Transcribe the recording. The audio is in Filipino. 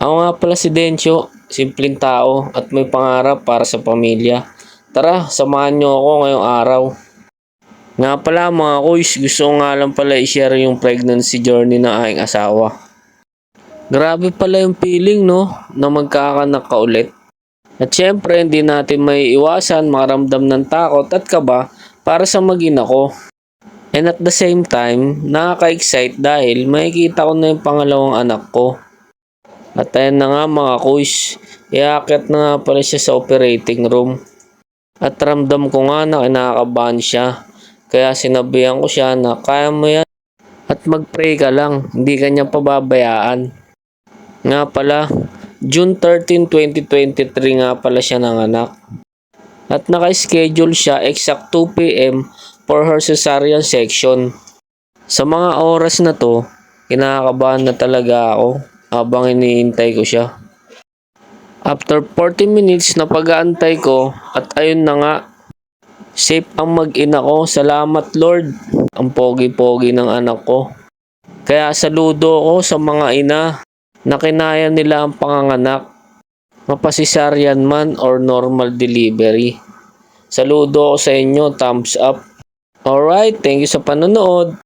Ako nga pala si Dencho, simpleng tao at may pangarap para sa pamilya. Tara, samahan niyo ako ngayong araw. Nga pala mga kuys, gusto ko nga lang pala i-share yung pregnancy journey ng aking asawa. Grabe pala yung feeling no, na magkakanak ka ulit. At syempre, hindi natin may iwasan makaramdam ng takot at kaba para sa mag-ina ko. And at the same time, nakaka-excite dahil makikita ko na yung pangalawang anak ko. At ayan na nga mga kuys, iaakit na nga pala siya sa operating room. At ramdam ko nga na kinakabahan siya. Kaya sinabihan ko siya na kaya mo yan at mag-pray ka lang, hindi ka niya pababayaan. Nga pala, June 13, 2023 nga pala siya nanganak. At naka-schedule siya exact 2 p.m. for her cesarean section. Sa mga oras na to, kinakabahan na talaga ako habang iniintay ko siya. After 40 minutes na pag-aantay ko at ayun na nga, safe ang mag-ina ko. Salamat Lord. Ang pogi-pogi ng anak ko. Kaya saludo ko sa mga ina na kinaya nila ang panganganak, mapasisaryan man or normal delivery. Saludo ko sa inyo, thumbs up. Alright, thank you sa panonood.